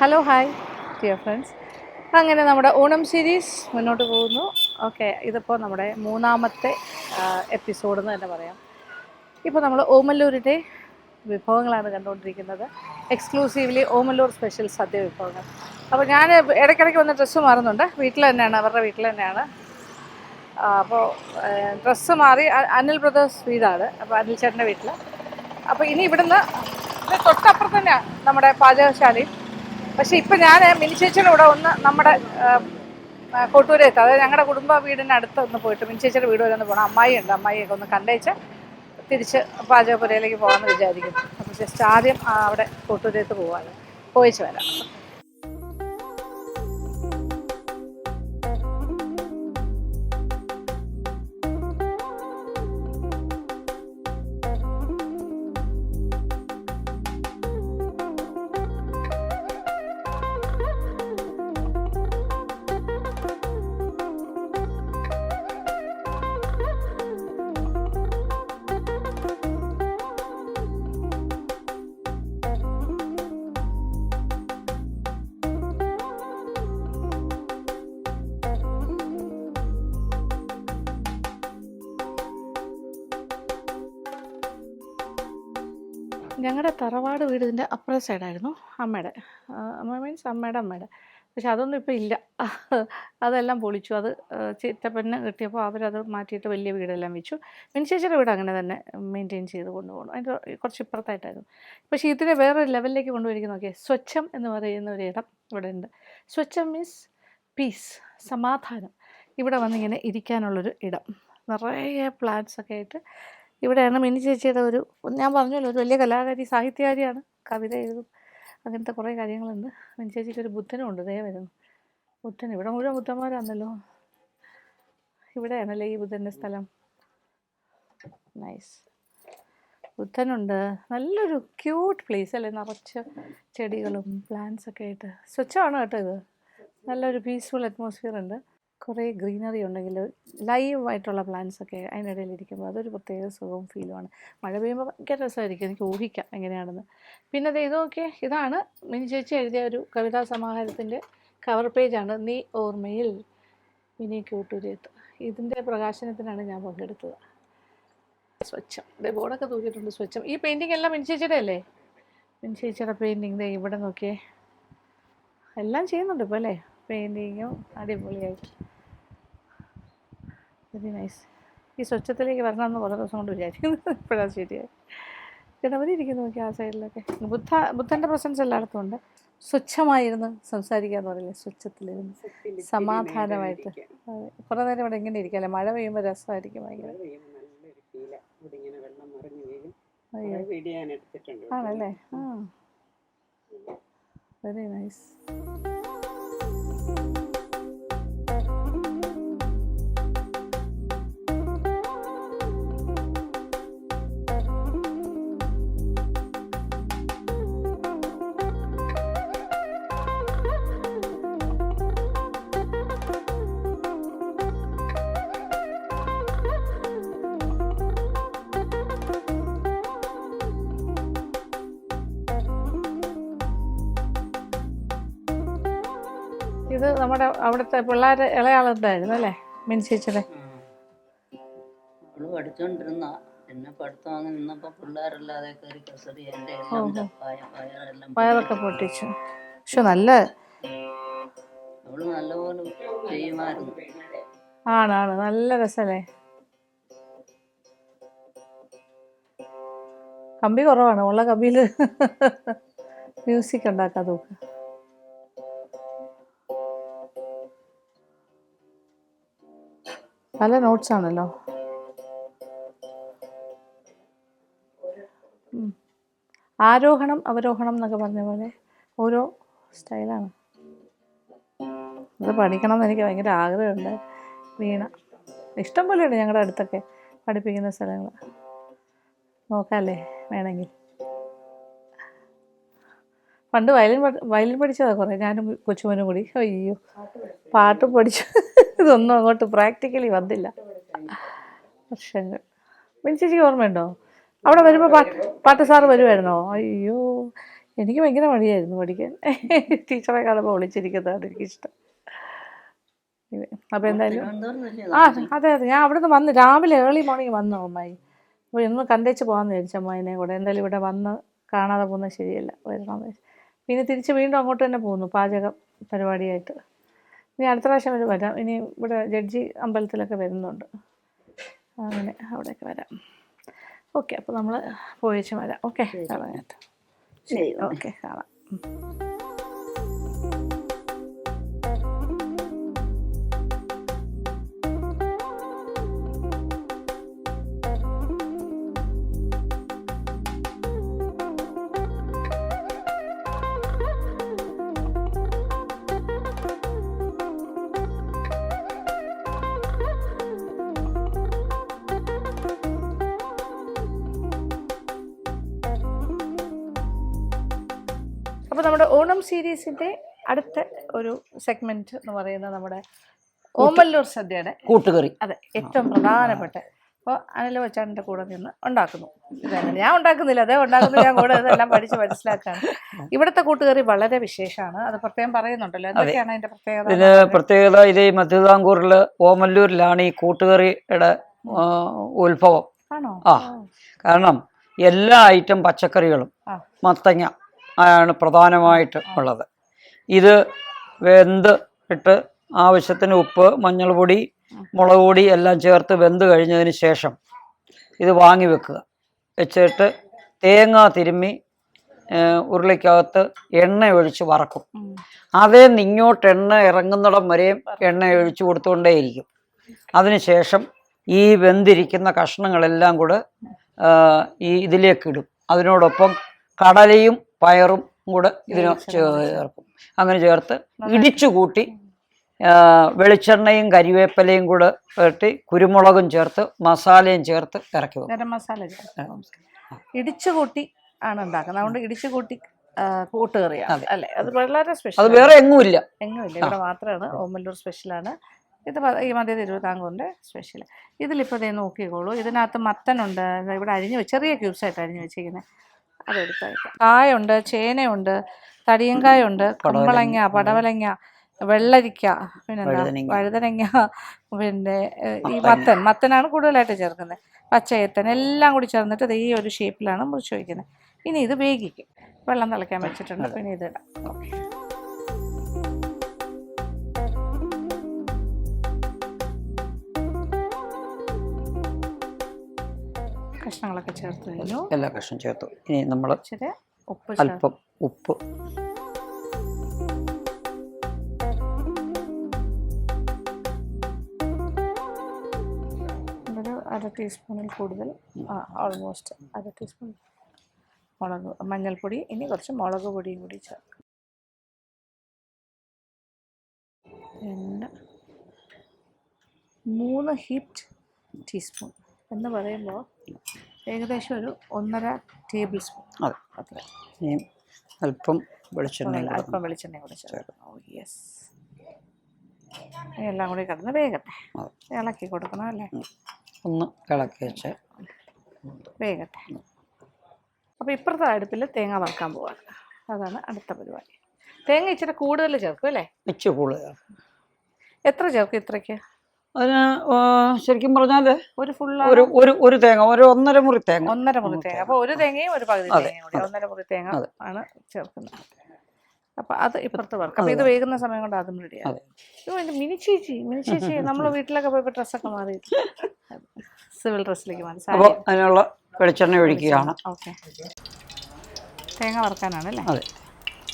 Hello hi dear friends. അങ്ങനെ നമ്മുടെ Onam series മുന്നോട്ട് പോകുന്നു. ഓക്കെ, ഇതിപ്പോൾ നമ്മുടെ മൂന്നാമത്തെ എപ്പിസോഡ് എന്ന് തന്നെ പറയാം. ഇപ്പോൾ നമ്മൾ ഓമല്ലൂരിൻ്റെ വിഭവങ്ങളാണ് കണ്ടുകൊണ്ടിരിക്കുന്നത്. എക്സ്ക്ലൂസീവ്ലി ഓമല്ലൂർ സ്പെഷ്യൽ സദ്യ വിഭവങ്ങൾ. അപ്പോൾ ഞാൻ ഇടയ്ക്കിടയ്ക്ക് വന്ന് ഡ്രസ്സ് മാറുന്നുണ്ട്. വീട്ടിൽ തന്നെയാണ്, അവരുടെ വീട്ടിൽ തന്നെയാണ്. അപ്പോൾ ഡ്രസ്സ് മാറി അനിൽ ബ്രദേഴ്സ് വീടാണ്, അപ്പോൾ അനിൽ ചേട്ടൻ്റെ വീട്ടിൽ. അപ്പോൾ ഇനി ഇവിടുന്ന് തൊട്ടപ്പുറത്ത് തന്നെയാണ് നമ്മുടെ പാചകശാലയും. പക്ഷേ ഇപ്പം ഞാൻ മിനി ചേച്ചിയുടെ കൂടെ ഒന്ന് നമ്മുടെ കൊട്ടൂരത്ത്, അതായത് ഞങ്ങളുടെ കുടുംബ വീടിൻ്റെ അടുത്ത് ഒന്ന് പോയിട്ട് മിനി ചേച്ചിയുടെ വീട് വരെ ഒന്ന് പോകണം. അമ്മായിയുണ്ട്, അമ്മായിയൊക്കെ ഒന്ന് കണ്ടേച്ച് തിരിച്ച് പാചകപ്പുരയിലേക്ക് പോകാമെന്ന് വിചാരിക്കുന്നു. അപ്പോൾ ജസ്റ്റ് ആദ്യം അവിടെ കൊട്ടൂരത്ത് പോകാതെ പോയിച്ച് വരാം. ഞങ്ങളുടെ തറവാട് വീട് ഇതിൻ്റെ അപ്പുറ സൈഡായിരുന്നു, അമ്മയുടെ. അമ്മ മീൻസ് അമ്മയുടെ. പക്ഷെ അതൊന്നും ഇപ്പോൾ ഇല്ല, അതെല്ലാം പൊളിച്ചു. അത് ചിറ്റപ്പന് കിട്ടിയപ്പോൾ അവരത് മാറ്റിയിട്ട് വലിയ വീടെല്ലാം വെച്ചു. മിനിച്ചേച്ചിയുടെ വീട് അങ്ങനെ തന്നെ മെയിൻറ്റെയിൻ ചെയ്ത് കൊണ്ടുപോകണം. അതിൻ്റെ കുറച്ച് ഇപ്പുറത്തായിട്ടായിരുന്നു. പക്ഷേ ഇതിനെ വേറൊരു ലെവലിലേക്ക് കൊണ്ടുപോയിരിക്കും. നോക്കിയേ, സ്വച്ഛം എന്ന് പറയുന്ന ഒരു ഇടം ഇവിടെ ഉണ്ട്. സ്വച്ഛം മീൻസ് പീസ്, സമാധാനം. ഇവിടെ വന്നിങ്ങനെ ഇരിക്കാനുള്ളൊരു ഇടം, നിറയെ പ്ലാന്റ്സൊക്കെ ആയിട്ട്. ഇവിടെയാണ് മിനി ചേച്ചിയുടെ ഞാൻ പറഞ്ഞല്ലോ, ഒരു വലിയ കലാകാരി, സാഹിത്യകാരിയാണ്, കവിത എഴുതും, അങ്ങനത്തെ കുറേ കാര്യങ്ങളുണ്ട്. മിനി ചേച്ചിക്ക് ഒരു ബുദ്ധനും ഉണ്ട്, ദേ വരുന്നു ബുദ്ധൻ. ഇവിടെ മുഴുവൻ ബുദ്ധന്മാരാണല്ലോ. ഇവിടെയാണല്ലേ ഈ ബുദ്ധൻ്റെ സ്ഥലം. നൈസ്, ബുദ്ധനുണ്ട്. നല്ലൊരു ക്യൂട്ട് പ്ലേസ് അല്ലേ, നിറച്ച് ചെടികളും പ്ലാന്റ്സൊക്കെ ആയിട്ട്. സ്വച്ഛമാണ് കേട്ടോ ഇത്. നല്ലൊരു പീസ്ഫുൾ അറ്റ്മോസ്ഫിയർ ഉണ്ട്. കുറേ ഗ്രീനറി ഉണ്ടെങ്കിൽ ലൈവായിട്ടുള്ള പ്ലാന്റ്സൊക്കെ അതിനിടയിൽ ഇരിക്കുമ്പോൾ അതൊരു പ്രത്യേക സുഖവും ഫീലുമാണ്. മഴ പെയ്യുമ്പോൾ ഭയങ്കര രസമായിരിക്കും, എനിക്ക് ഊഹിക്കാം എങ്ങനെയാണെന്ന്. പിന്നെ അത് ഇതൊക്കെ ഇതാണ് മിനി ചേച്ചി എഴുതിയ ഒരു കവിതാ സമാഹാരത്തിൻ്റെ കവർ പേജാണ്. നീ ഓർമ്മയിൽ, മിനി കൂട്ടൂരത്ത്. ഇതിൻ്റെ പ്രകാശനത്തിനാണ് ഞാൻ പങ്കെടുത്തത്. സ്വച്ഛം, ഇതേ ബോർഡൊക്കെ തൂക്കിയിട്ടുണ്ട്. സ്വച്ഛം. ഈ പെയിൻറ്റിങ് എല്ലാം മിനി ചേച്ചിയുടെ അല്ലേ? മിനി ചേച്ചിയുടെ പെയിൻറ്റിങ് ദേ ഇവിടെ നോക്കിയേ, എല്ലാം ചെയ്യുന്നുണ്ട് ഇപ്പോൾ അല്ലേ. പെയിൻറ്റിങ്ങും അടിപൊളിയായിട്ട്, വെരി നൈസ്. ഈ സ്വച്ഛത്തിലേക്ക് വരണമെന്ന് കുറേ ദിവസം കൊണ്ട് വിചാരിക്കുന്നു, ഇപ്പോഴാണ് ശരിയായി. ഗണപതി ഇരിക്കുന്നു നോക്കി ആ സൈഡിലൊക്കെ. ബുദ്ധൻ്റെ പ്രസൻസ് എല്ലായിടത്തും ഉണ്ട്. സ്വച്ഛമായിരുന്നു സംസാരിക്കാന്ന് പറയില്ലേ, സ്വച്ഛത്തിലിരുന്ന് സമാധാനമായിട്ട്. കുറേ നേരം ഇവിടെ ഇങ്ങനെ ഇരിക്കല്ലേ, മഴ പെയ്യുമ്പോൾ രസമായിരിക്കും ഭയങ്കര. ആണല്ലേ, ആ വെരി നൈസ്. ഇത് നമ്മുടെ അവിടുത്തെ പിള്ളേർ ഇളയാളുണ്ടായിരുന്നു അല്ലേ, മിനി ചേച്ചിയുടെ. അവള് പഠിച്ചോണ്ടിരുന്ന, പിന്നെ പഠിത്തം അങ്ങ് നിന്നപ്പോ പിള്ളേരല്ലാതെ കയറി കസറി എൻ്റെ വയറൊക്കെ പൊട്ടിച്ചു. പക്ഷെ നല്ല അവള് നല്ലപോലെ ചെയ്യുമായിരുന്നു. ആണ്, നല്ല രസമല്ലേ. കമ്പി കുറവാണ്, ഉള്ള കമ്പിയിൽ മ്യൂസിക് ഉണ്ടാക്കാൻ നോക്ക്. പല നോട്ട്സ് ആണല്ലോ. ആരോഹണം അവരോഹണം എന്നൊക്കെ പറഞ്ഞ പോലെ ഓരോ സ്റ്റൈലാണ്. അത് പഠിക്കണം എന്ന് എനിക്ക് ഭയങ്കര ആഗ്രഹമുണ്ട്. വീണ ഇഷ്ടം പോലെയുണ്ട് ഞങ്ങളുടെ അടുത്തൊക്കെ പഠിപ്പിക്കുന്ന സ്ഥലങ്ങൾ. നോക്കാമല്ലേ വേണമെങ്കിൽ. പണ്ട് വയലിൻ പഠിച്ചതാണ് കുറേ, ഞാനും കൊച്ചുമോനും കൂടി. അയ്യോ, പാട്ട് പഠിച്ചു. ഇതൊന്നും അങ്ങോട്ട് പ്രാക്ടിക്കലി വന്നില്ല. വർഷങ്ങൾ. മിനിച്ചേച്ചിക്ക് ഓർമ്മയുണ്ടോ? അവിടെ വരുമ്പോൾ പാട്ട് സാറ് വരുമായിരുന്നോ? അയ്യോ, എനിക്ക് ഭയങ്കര മടിയായിരുന്നു പഠിക്കാൻ. ടീച്ചറെ കാണുമ്പോൾ വിളിച്ചിരിക്കുന്നതാണ് എനിക്കിഷ്ടം. അപ്പോൾ എന്തായാലും അതെ ഞാൻ അവിടുന്ന് വന്ന് രാവിലെ ഏർലി മോർണിംഗ് വന്നു അമ്മായി. അപ്പോൾ ഇന്ന് കണ്ടേച്ച് പോകാമെന്ന് വിചാരിച്ചു അമ്മായിനെ കൂടെ. എന്തായാലും ഇവിടെ വന്ന് കാണാതെ പോകുന്നത് ശരിയല്ല, വരണമെന്ന് വിചാരിച്ചു. പിന്നെ തിരിച്ച് വീണ്ടും അങ്ങോട്ട് തന്നെ പോകുന്നു പാചകം പരിപാടിയായിട്ട്. ഇനി അടുത്ത പ്രാവശ്യം വരാം. ഇനി ഇവിടെ ജഡ്ജി അമ്പലത്തിലൊക്കെ വരുന്നുണ്ട്, അങ്ങനെ അവിടെയൊക്കെ വരാം. ഓക്കെ, അപ്പോൾ നമ്മൾ പോയിച്ച് വരാം. ഓക്കെ, കാണാം. ശരി, ഓക്കെ, കാണാം. അപ്പോൾ നമ്മുടെ ഓണം സീരീസിൻ്റെ അടുത്ത ഒരു സെഗ്മെൻറ്റ് എന്ന് പറയുന്നത് നമ്മുടെ ഓമല്ലൂർ സദ്യയുടെ കൂട്ടുകറി. അതെ, ഏറ്റവും പ്രധാനപ്പെട്ട. അപ്പോൾ അനിൽ വച്ചാൻ്റെ കൂടെ നിന്ന് ഉണ്ടാക്കുന്നു. ഇതങ്ങനെ ഞാൻ ഉണ്ടാക്കുന്നില്ല, അതേ ഉണ്ടാക്കുന്നു. ഞാൻ കൂടെ ഇതെല്ലാം പഠിച്ച് മനസ്സിലാക്കാണ്. ഇവിടുത്തെ കൂട്ടുകറി വളരെ വിശേഷമാണ്, അത് പ്രത്യേകം പറയുന്നുണ്ടല്ലോ. എന്തൊക്കെയാണ് അതിൻ്റെ പ്രത്യേകത? ഇതിന് പ്രത്യേകത, ഇത് ഈ മധ്യതാങ്കൂറിൽ ഓമല്ലൂരിലാണ് ഈ കൂട്ടുകറിയുടെ ഉത്ഭവം. ആണോ? കാരണം എല്ലാ ഐറ്റം പച്ചക്കറികളും മത്തങ്ങ ആണ് പ്രധാനമായിട്ട് ഉള്ളത്. ഇത് വെന്ത് ഇട്ട് ആവശ്യത്തിന് ഉപ്പ്, മഞ്ഞൾ പൊടി, മുളക് പൊടി എല്ലാം ചേർത്ത് വെന്ത് കഴിഞ്ഞതിന് ശേഷം ഇത് വാങ്ങി വെക്കുക. വെച്ചിട്ട് തേങ്ങ തിരുമ്മി ഉരുളിക്കകത്ത് എണ്ണ ഒഴിച്ച് വറക്കും. അതേ ഇങ്ങോട്ട് എണ്ണ ഇറങ്ങുന്നിടം വരെയും എണ്ണ ഒഴിച്ച് കൊടുത്തുകൊണ്ടേയിരിക്കും. അതിനുശേഷം ഈ വെന്തിരിക്കുന്ന കഷ്ണങ്ങളെല്ലാം കൂടെ ഈ ഇതിലേക്കിടും. അതിനോടൊപ്പം കടലയും പയറും കൂടെ ഇതിന് ചേർക്കും. അങ്ങനെ ചേർത്ത് ഇടിച്ചു കൂട്ടി വെളിച്ചെണ്ണയും കരിവേപ്പിലയും കൂടെ ഇട്ട് കുരുമുളകും ചേർത്ത് മസാലയും ചേർത്ത് ഇറക്കി വെക്കും. ഗരം മസാല ഇടിച്ചു കൂട്ടി ആണ് ഉണ്ടാക്കുന്നത്. അതുകൊണ്ട് ഇടിച്ചു കൂട്ടി കൂട്ടുകറിയാണ് അല്ലേ? അത് വളരെ സ്പെഷ്യൽ. അത് വേറെ എങ്ങുമില്ല, ഇവിടെ മാത്രമാണ്. ഓമല്ലൂർ സ്പെഷ്യലാണ് ഇത്. ഈ മധ്യ തിരുവിതാംകൂറിൻ്റെ സ്പെഷ്യൽ. ഇതിലിപ്പോൾ ഇതേ നോക്കിക്കോളൂ. ഇതിനകത്ത് മത്തനുണ്ട്, ഇവിടെ അരിഞ്ഞ് ചെറിയ ക്യൂബ്സായിട്ട് അരിഞ്ഞ് വെച്ചിരിക്കുന്നത്, അതെടുത്തയക്കാം. കായുണ്ട്, ചേനയുണ്ട്, തടിയങ്കായുണ്ട്, കുമ്പളങ്ങ, പടവലങ്ങ, വെള്ളരിക്ക, പിന്നെന്താ വഴുതനങ്ങ, പിന്നെ ഈ മത്തനാണ് കൂടുതലായിട്ട് ചേർക്കുന്നത്, പച്ചയത്തൻ എല്ലാം കൂടി ചേർന്നിട്ട് ഇത് ഈ ഒരു ഷേപ്പിലാണ് മുറിച്ച് വയ്ക്കുന്നത്. ഇനി ഇത് വേഗിക്കും. വെള്ളം തിളയ്ക്കാൻ വെച്ചിട്ടുണ്ട്, പിന്നെ ഇതിടാം. ഓക്കെ, കഷ്ണങ്ങളൊക്കെ ചേർത്ത് കഴിഞ്ഞു. എല്ലാ കഷ്ണം ചേർത്തു. ഇനി നമ്മൾ അല്പം ഉപ്പ്, ഒരു 1/2 ടീസ്പൂണിൽ കൂടുതൽ, ഓൾമോസ്റ്റ് 1/2 ടീസ്പൂൺ മഞ്ഞൾപ്പൊടി. ഇനി കുറച്ച് മുളക് പൊടിയും കൂടി ചേർക്കും. പിന്നെ 3 ഹീപ്ഡ് ടീസ്പൂൺ എന്ന് പറയുമ്പോൾ ഏകദേശം ഒരു 1.5 ടേബിൾ സ്പൂൺ. അത്ര. ഇനി അല്പം വെളിച്ചെണ്ണ കൂടെ ചേർക്കും. Oh yes. എല്ലാം കൂടി കിടന്ന് വേഗട്ടെ. ഇളക്കി കൊടുക്കണം അല്ലേ? ഒന്ന് ഇളക്കി വെച്ച് വേഗട്ടെ. അപ്പോൾ ഇപ്പുറത്തെ അടുപ്പിൽ തേങ്ങ വറുക്കാൻ പോവാണ്. അതാണ് അടുത്ത പരിപാടി. തേങ്ങ ഇച്ചിരി കൂടുതൽ ചേർക്കും അല്ലേ? ഇച്ചിരി കൂടുതൽ. എത്ര ചേർക്കും ഇത്രയ്ക്ക്? അതിന് ശരിക്കും പറഞ്ഞാൽ ഒരു ഫുൾ ഒരു തേങ്ങ, ഒരു 1.5 മുറി തേങ്ങ. 1.5 മുറി തേങ്ങ. അപ്പോൾ ഒരു തേങ്ങയും ഒരു പകുതി തേങ്ങയും കൂടി 1.5 മുറി തേങ്ങ ആണ് ചേർക്കുന്നത്. അപ്പോൾ അത് ഇപ്പുറത്ത് വറുക്കും. അപ്പോൾ ഇത് വേകുന്ന സമയം കൊണ്ട് അതും റെഡിയാണ്. മിനി ചേച്ചി നമ്മൾ വീട്ടിലൊക്കെ പോയപ്പോൾ ഡ്രസ്സൊക്കെ മാറി സിവിൽ ഡ്രസ്സിലേക്ക് മാറി. അപ്പോൾ അതിനുള്ള വെളിച്ചെണ്ണ ഒഴിക്കുകയാണ്. ഓക്കെ, തേങ്ങ വറുക്കാനാണ് അല്ലേ? അതെ,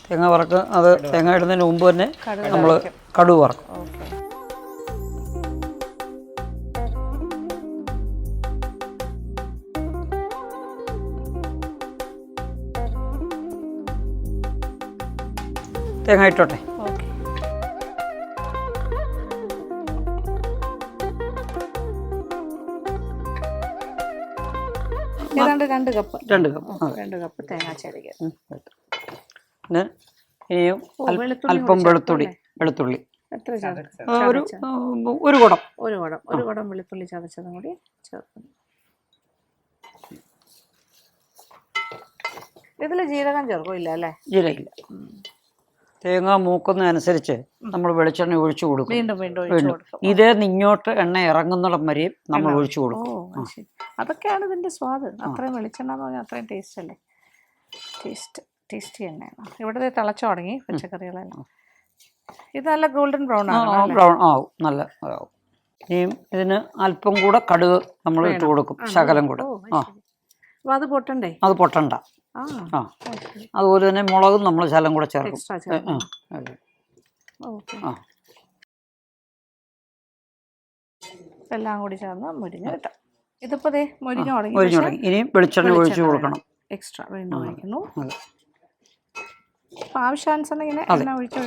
തേങ്ങ വറക്കുക. അത് തേങ്ങ ഇടുന്നതിന് മുമ്പ് തന്നെ നമ്മൾ കടുക് വറക്കും. ഓക്കെ, തേങ്ങ ഇട്ടോട്ടെ. ഓക്കെ, ഏതാണ്ട് 2 കപ്പ്. 2 കപ്പ്. 2 കപ്പ് തേങ്ങ ചിരകിയത്. പിന്നെ ഇനിയും വെളുത്തുള്ളി അല്പം വെളുത്തുള്ളി എത്ര ചേർക്കും? ഒരു കുടം ഒരു കുടം വെളുത്തുള്ളി ചതച്ചതും കൂടി ചേർക്കുന്നു. ഇതിൽ ജീരകം ചേർക്കും ഇല്ല അല്ലേ? ജീരകില്ല. തേങ്ങ മൂക്കുന്നതനുസരിച്ച് നമ്മൾ വെളിച്ചെണ്ണ ഒഴിച്ചു കൊടുക്കും. വീണ്ടും ഇതേ ഇങ്ങോട്ട് എണ്ണ ഇറങ്ങുന്നിടം വരെയും നമ്മൾ ഒഴിച്ചു കൊടുക്കും. അതൊക്കെയാണ് ഇതിന്റെ സ്വാദ്. അത്രയും വെളിച്ചെണ്ണ എന്ന് പറഞ്ഞാൽ അത്രയും ടേസ്റ്റ് അല്ലേ? ടേസ്റ്റി എണ്ണയാണ്. ഇവിടെ തിളച്ചു തുടങ്ങി പച്ചക്കറികളെല്ലാം. ഇത് നല്ല ഗോൾഡൻ ബ്രൗൺ ആവും, നല്ല ആവും. ഇനിയും ഇതിന് അല്പം കൂടെ കടുക് നമ്മൾ ഇട്ട് കൊടുക്കും, ശകലം കൂടെ. അത് പൊട്ടണ്ടേ? അത് പൊട്ടണ്ട. അതുപോലെ തന്നെ മുളകും നമ്മൾ ശകലം കൂടെ ചേർക്കും. എല്ലാം കൂടി ചേർന്ന് മുരിഞ്ഞ് കിട്ടാം. ഇതിപ്പോ മുരിഞ്ഞു തുടങ്ങി. ഇനിയും വെളിച്ചെണ്ണ ഒഴിച്ചു കൊടുക്കണം. എക്സ്ട്രാ വീണ്ടും ഒഴിക്കുന്നു. ആവശ്യാനുസരണം ഇങ്ങനെ എണ്ണ ഒഴിച്ചു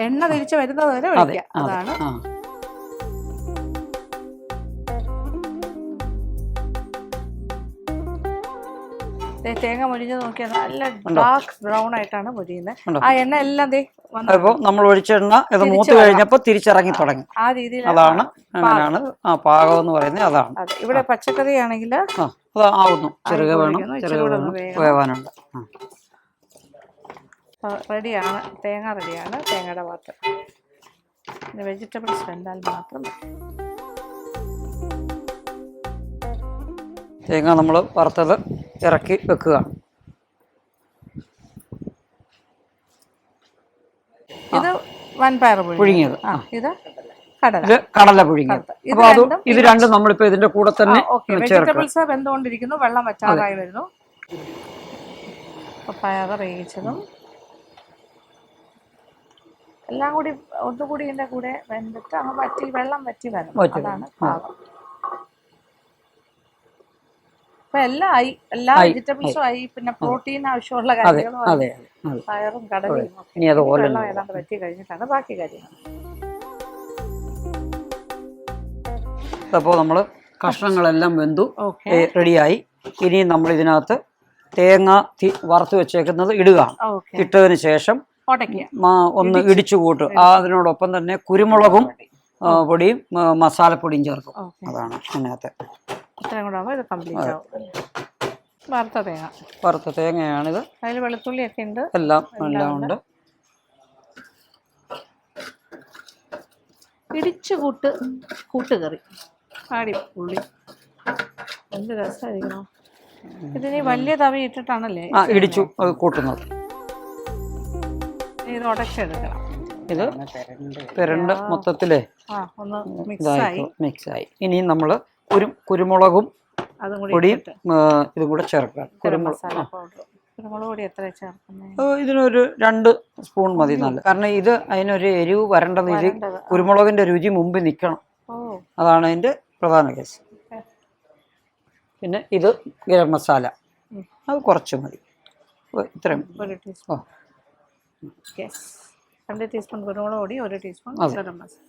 എണ്ണ തിരിച്ച് വരുന്നത് വരെ ഒഴിക്കുക. അതാണ്. തേങ്ങ മുരിഞ്ഞത് നോക്കിയാൽ നല്ല ഡാർക്ക് ബ്രൗൺ ആയിട്ടാണ് മുരിയുന്നത്. ആ എണ്ണ എല്ലാം നമ്മൾ ഒഴിച്ച എണ്ണ ഇത് മൂത്ത് കഴിഞ്ഞപ്പോൾ തിരിച്ചിറങ്ങി തുടങ്ങി. ആ രീതിയിൽ അതാണ് അങ്ങനെയാണ് പാകം എന്ന് പറയുന്നത്. അതാണ്. ഇവിടെ പച്ചക്കറി ആണെങ്കിൽ ആവുന്നു, ചെറുക വേണം, വേവാനുണ്ട്. റെഡിയാണ്, തേങ്ങ റെഡിയാണ്. തേങ്ങയുടെ പാത്രം വെജിറ്റബിൾസ് വെന്താൽ മാത്രം. തേങ്ങ നമ്മൾ വറുത്തത് ഇറക്കി വെക്കുക. ഇത് വൻപയർ പുഴുങ്ങിയത്, ഇത് കടല പുഴുങ്ങിയത്. അപ്പൊ ഇത് രണ്ടും നമ്മളിപ്പോ ഇതിന്റെ കൂടെ തന്നെ വെജിറ്റബിൾസ് വെന്തുകൊണ്ടിരിക്കുന്നു, വെള്ളം വറ്റാറായി വരുന്നു. പയർ വേവിച്ചതും എല്ലാം കൂടി ഒന്നുകൂടി ഇതിന്റെ കൂടെ വെന്തിട്ട് അങ്ങ് വെള്ളം വറ്റി വരണം. അതാണ് പാകം. ഇപ്പൊ എല്ലാം ആയി, എല്ലാ വെജിറ്റബിൾസും ആയി. പിന്നെ പ്രോട്ടീൻ ആവശ്യമുള്ള കാര്യങ്ങളും പയറും കടലയും വെള്ളം ഏതാണ്ട് വറ്റി കഴിഞ്ഞിട്ടാണ് ബാക്കി കാര്യങ്ങൾ. അപ്പോൾ നമ്മൾ കഷ്ണങ്ങളെല്ലാം വെന്തു റെഡിയായി. ഇനി നമ്മൾ ഇതിനകത്ത് തേങ്ങ വറുത്ത് വെച്ചേക്കുന്നത് ഇടുക. ഇട്ടതിന് ശേഷം ഒന്ന് ഇടിച്ചു കൂട്ടും. അതിനോടൊപ്പം തന്നെ കുരുമുളകും പൊടിയും മസാലപ്പൊടിയും ചേർക്കും. അതാണ് അതിനകത്ത്. വറുത്ത തേങ്ങയാണിത്. അതിൽ വെളുത്തുള്ളിയൊക്കെ ഉണ്ട്, എല്ലാം ഉണ്ട്. ഇടിച്ചു കൂട്ടുകറി അടിപൊളി. എന്ത് രസമായിരിക്കണോ. ഇതിന് വലിയ തവി ഇട്ടിട്ടാണല്ലേ ഇടിച്ചു കൂട്ടുന്നത്. ഇത് ഉടച്ചെടുക്കണം. ഇത് പെരണ്ട് മൊത്തത്തില് ഒന്ന് മിക്സായി. ഇനി നമ്മള് കുരുമുളകും പൊടിയും ഇതും കൂടെ ചേർക്കുക. കുരുമുളക് പൊടി എത്ര ചേർക്കുന്നത്? ഇതിനൊരു 2 സ്പൂൺ മതി. നല്ല, കാരണം ഇത് അതിനൊരു എരിവ് വരേണ്ടത്. ഇത് കുരുമുളകിന്റെ രുചി മുമ്പിൽ നിൽക്കണം. അതാണ് അതിന്റെ പ്രധാന കേസ്. പിന്നെ ഇത് ഗരം മസാല, അത് കുറച്ച് മതി. ഇത്രയും 1 ടീസ്പൂൺ. 2 ടീസ്പൂൺ കുരുമുളക് പൊടി, 1 ടീസ്പൂൺ ഗരം മസാല.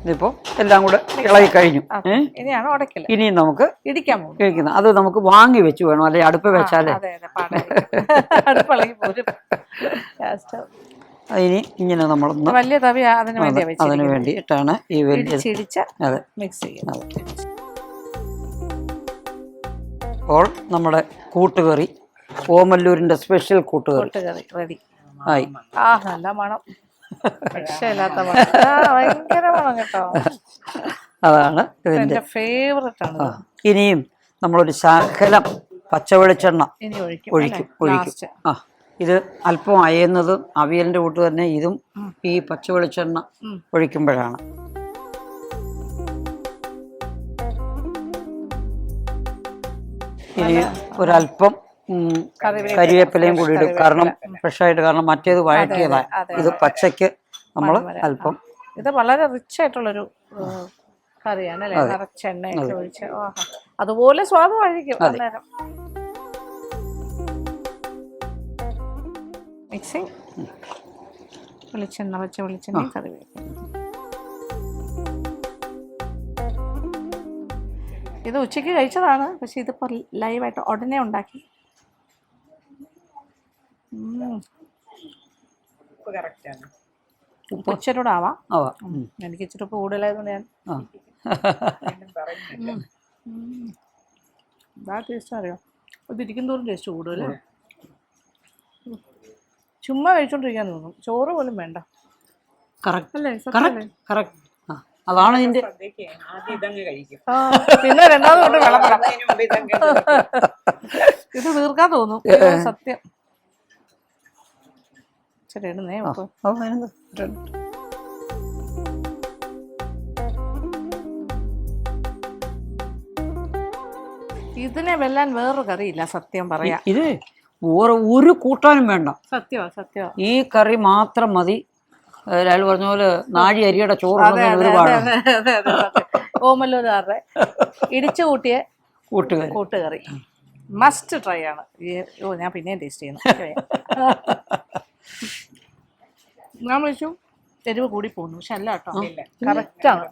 ഇതിപ്പോ എല്ലാം കൂടെ ഇളകി കഴിഞ്ഞു. ഇനിയാണ് ഉടക്കൽ. ഇനി നമുക്ക് ഇടിക്കാൻ അത് നമുക്ക് വാങ്ങി വെച്ച് വേണം, അല്ലെ അടുപ്പ് വെച്ചാലേ ഇനി ഇങ്ങനെ നമ്മളൊന്ന് വലിയ തവി അതിന് വേണ്ടിയിട്ടാണ് ഈ വലിയ മിക്സ് ചെയ്യുന്നത്. അപ്പോൾ നമ്മുടെ കൂട്ടുകറി, ഓമല്ലൂരിന്റെ സ്പെഷ്യൽ കൂട്ടുകറി റെഡി ആയി. നല്ല മണം, രക്ഷയില്ലാത്ത മണം, ഭയങ്കര മണം കേട്ടോ. അതാണ് ഇതിന്റെ ഫേവറേറ്റ് ആണ്. ഇനിയും നമ്മളൊരു ശകലം പച്ചവെളിച്ചെണ്ണ ഒഴിക്കും. ഇത് അല്പം അയയുന്നതും അവിയലിന്റെ കൂട്ട് തന്നെ ഇതും ഈ പച്ചവെളിച്ചെണ്ണ ഒഴിക്കുമ്പോഴാണ്. ഇനി ഒരല്പം കരിവേപ്പിലയും കൂടി ഇടും, കാരണം ഫ്രഷായിട്ട്. കാരണം മറ്റേത് വഴറ്റിയതാണ്, ഇത് പച്ചയ്ക്ക് നമ്മൾ അല്പം. ഇത് വളരെ റിച്ച് ആയിട്ടുള്ളൊരു കറിയാണ് അല്ലേ? നിറച്ച് എണ്ണയൊക്കെ ഒഴിച്ച് അതുപോലെ സ്വാദുമായിരിക്കും അന്നേരം. മിക്സിങ് വെളിച്ചെണ്ണ, പച്ച വെളിച്ചെണ്ണയും കറിവേപ്പില. ഇത് ഉച്ചയ്ക്ക് കഴിച്ചതാണ്, പക്ഷെ ഇതിപ്പോൾ ലൈവായിട്ട് ഉടനെ ഉണ്ടാക്കി. ഉപ്പ് ഇച്ചിരി ആവാം. എനിക്ക് ഇച്ചിരി ഉപ്പ് കൂടുതലായതുകൊണ്ട് ഞാൻ എന്താ ടേസ്റ്റ് അറിയാം. ഇതിരിക്കും തോറും ടേസ്റ്റ് കൂടുതൽ. ചുമ്മാ കഴിച്ചോണ്ടിരിക്കാൻ തോന്നും, ചോറ് പോലും വേണ്ട. അതാണ് ഇതിന്റെ. പിന്നെ രണ്ടാമത് കൊണ്ട് വിളമ്പണം. ഇത് തീർക്കാൻ തോന്നും സത്യം. ശരി ഇടുന്നേ. ഇതിനെ വെല്ലാൻ വേറൊരു കറിയില്ല സത്യം പറയാം. ഇത് വേറെ ഒരു കൂട്ടാനും വേണ്ട. സത്യമാ ഈ കറി മാത്രം മതി. ലാൽ പറഞ്ഞ പോലെ നാഴി അരിയുടെ ചോറ് ഒരുപാട്. ഓമല്ലൂരുകാരുടെ ഇടിച്ചു കൂട്ടിയ കൂട്ടുകറി മസ്റ്റ് ട്രൈ ആണ്. ഞാൻ പിന്നെയും ടേസ്റ്റ് ചെയ്യുന്നു. ഞാൻ വിളിച്ചു എരിവ് കൂടി പോകുന്നു, പക്ഷെ അല്ല കേട്ടോ, കറക്റ്റാണ്.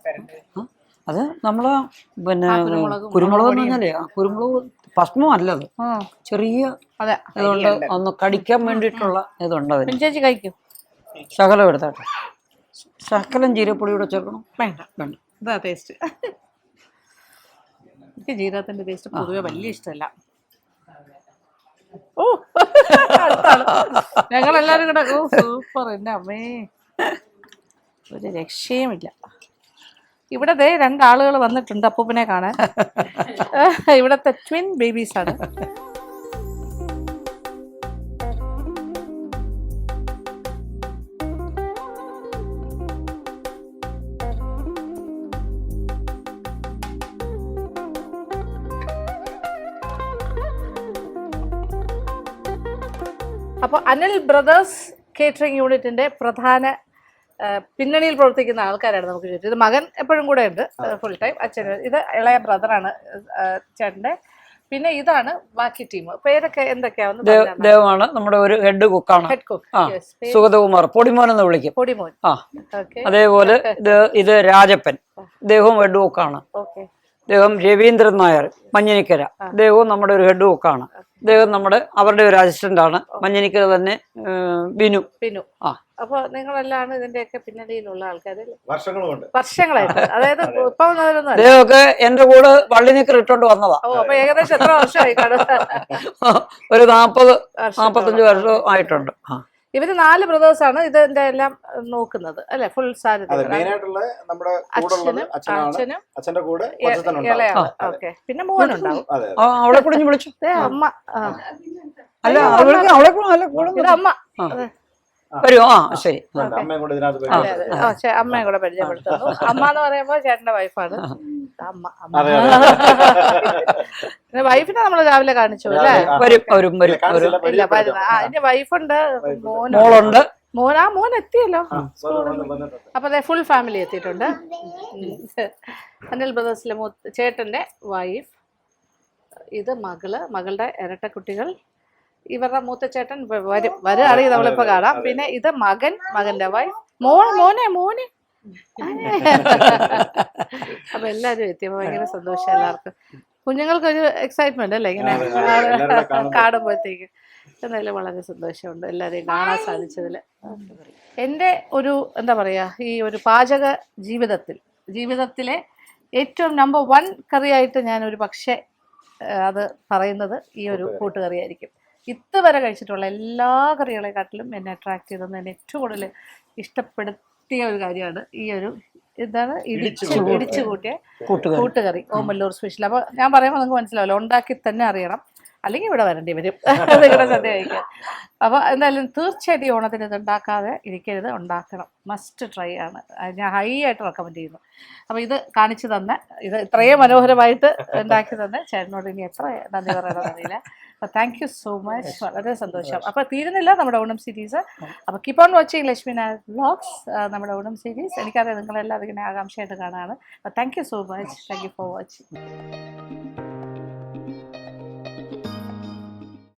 അത് നമ്മള് പിന്നെ കുരുമുളക് എന്ന് പറഞ്ഞാലേ കുരുമുളക് ഭസ്മം അല്ലത്, ചെറിയ ഇതുകൊണ്ട് ഒന്ന് കടിക്കാൻ വേണ്ടിയിട്ടുള്ള ഇതുണ്ട് അതിന്. ചേച്ചി കഴിക്കും. ശകലം എടുത്താട്ടെ. ശകലം ജീരപ്പൊടി കൂടെ ചേർക്കണം. വേണ്ട ഇതാ ടേസ്റ്റ്. എനിക്ക് ജീരകത്തിന്റെ ടേസ്റ്റ് പൊതുവെ വലിയ ഇഷ്ടമല്ല. ഓ ഞങ്ങളെല്ലാരും കൂടെ സൂപ്പർ. എൻ്റെ അമ്മേ ഒരു രക്ഷയുമില്ല. ഇവിടെ ദേ 2 ആളുകൾ വന്നിട്ടുണ്ട് അപ്പൂപ്പനെ കാണാൻ. ഇവിടത്തെ ട്വിൻ ബേബീസ് ആണ്. അപ്പോൾ അനിൽ ബ്രദേഴ്സ് കേറ്ററിംഗ് യൂണിറ്റിന്റെ പ്രധാന പിന്നണിയിൽ പ്രവർത്തിക്കുന്ന ആൾക്കാരാണ് നമുക്ക് ചുറ്റും. ഇത് മകൻ എപ്പോഴും കൂടെ ഉണ്ട് ഫുൾ ടൈം. അച്ഛന് ഇത് ഇളയ ബ്രദറാണ് ചേട്ടൻ്റെ. പിന്നെ ഇതാണ് ബാക്കി ടീം. പേരൊക്കെ എന്തൊക്കെയാവുന്നു? ദേവമാണ് നമ്മുടെ ഒരു ഹെഡ് കുക്കാണ്. ഹെഡ് കുക്ക് സുഗതകുമാർ, പൊടിമോൻ എന്ന് വിളിക്കും. പൊടിമോൻ. അതേപോലെ ഇത് രാജപ്പൻ, ഇദ്ദേഹവും ഹെഡ് കുക്കാണ്. ഇദ്ദേഹം രവീന്ദ്രൻ നായർ മഞ്ഞനിക്കര, ഇദ്ദേഹവും നമ്മുടെ ഒരു ഹെഡ് കുക്കാണ്. ഇദ്ദേഹം അവരുടെ ഒരു അസിസ്റ്റന്റ് ആണ്. മഞ്ഞനിക്കര തന്നെ ബിനു. അപ്പൊ നിങ്ങളെല്ലാം ഇതിന്റെയൊക്കെ പിന്നണിയിലുള്ള ആൾക്കാര് വർഷങ്ങളുണ്ട്, വർഷങ്ങളായിട്ട്. അതായത് ഇപ്പം ഇദ്ദേഹമൊക്കെ എന്റെ കൂടെ വള്ളി നിക്കർ ഇട്ടോണ്ട് വന്നതാ. അപ്പൊ ഏകദേശം എത്ര വർഷമായി കാണും? ഒരു 40-45 വർഷം ആയിട്ടുണ്ട്. ഇവര് 4 ബ്രദേഴ്സ് ആണ് ഇതിന്റെ എല്ലാം നോക്കുന്നത് അല്ലെ? ഫുൾ സാധ്യത. അച്ഛന്റെ കൂടെ പിന്നെ മോനുണ്ടാവും. അവളെ കൂടെ വിളിച്ചു. അമ്മ അല്ല അവളെ അമ്മ വരുമോ? ശരി. അമ്മയെ കൂടെ പരിചയപ്പെടുത്തുന്നു. അമ്മ എന്ന് പറയുമ്പോ ചേട്ടന്റെ വൈഫാണ് അമ്മ. വൈഫിനെ നമ്മള് രാവിലെ കാണിച്ചു അല്ലേ? ഇല്ല അതിന്റെ വൈഫുണ്ട്, മോനുണ്ട്. മോൻ എത്തിയല്ലോ. അപ്പൊ അതെ ഫുൾ ഫാമിലി എത്തിയിട്ടുണ്ട്. അനിൽ ബ്രദേഴ്സിലെ ചേട്ടന്റെ വൈഫ്, ഇത് മകളുടെ ഇരട്ട കുട്ടികൾ, ഇവരുടെ മൂത്ത ചേട്ടൻ വരുകയാണെങ്കിൽ നമ്മളിപ്പോ കാണാം. പിന്നെ ഇത് മകന്റെ വൈഫ്, മോനെ. അപ്പൊ എല്ലാരും എത്തിയപ്പോ ഭയങ്കര സന്തോഷം എല്ലാവർക്കും. കുഞ്ഞുങ്ങൾക്കൊരു എക്സൈറ്റ്മെന്റ് അല്ലേ ഇങ്ങനെ കാണുമ്പോഴത്തേക്ക്? എന്തായാലും വളരെ സന്തോഷമുണ്ട് എല്ലാവരെയും കാണാൻ സാധിച്ചതില്. എൻ്റെ ഒരു എന്താ പറയാ, ഈ ഒരു പാചക ജീവിതത്തിലെ ഏറ്റവും നമ്പർ 1 കറിയായിട്ട് ഞാൻ ഒരു പക്ഷേ അത് പറയുന്നത് ഈ ഒരു കൂട്ടുകറിയായിരിക്കും. ഇതുവരെ കഴിച്ചിട്ടുള്ള എല്ലാ കറികളെക്കാട്ടിലും എന്നെ അട്രാക്ട് ചെയ്തതെന്ന് എന്നെ ഏറ്റവും കൂടുതൽ ഇഷ്ടപ്പെടുത്തിയ ഒരു കാര്യമാണ് ഈ ഒരു ഇടിച്ചു കൂട്ടിയ കൂട്ടുകറി, ഓമല്ലൂർ സ്പെഷ്യൽ. അപ്പോൾ ഞാൻ പറയുമ്പോൾ നിങ്ങൾക്ക് മനസ്സിലാവില്ല, ഉണ്ടാക്കി തന്നെ അറിയണം, അല്ലെങ്കിൽ ഇവിടെ വരേണ്ടി വരും നിങ്ങളുടെ സദ്യ കഴിക്കാൻ. അപ്പോൾ എന്തായാലും തീർച്ചയായിട്ടും ഓണത്തിന് ഇത് ഉണ്ടാക്കാതെ ഇരിക്കരുത്, ഉണ്ടാക്കണം. മസ്റ്റ് ട്രൈ ആണ്. ഞാൻ ഹൈ ആയിട്ട് റെക്കമെൻഡ് ചെയ്യുന്നു. അപ്പോൾ ഇത് കാണിച്ചു തന്നെ, ഇത് ഇത്രയും മനോഹരമായിട്ട് ഉണ്ടാക്കി തന്നെ ചേട്ടനോട് ഇനി എത്ര നന്ദി പറയണമെന്നറിയില്ല. അപ്പോൾ താങ്ക് യു സോ മച്ച്, വളരെ സന്തോഷം. അപ്പോൾ തീരുന്നില്ല നമ്മുടെ ഓണം സീരീസ്. അപ്പോൾ keep on watching Lakshmi Nair vlogs, നമ്മുടെ ഓണം സീരീസ്. എനിക്കറിയാം നിങ്ങളെല്ലാം അതിങ്ങനെ ആകാംക്ഷയായിട്ട് കാണാനാണ്. അപ്പോൾ thank you so much, thank you for watching.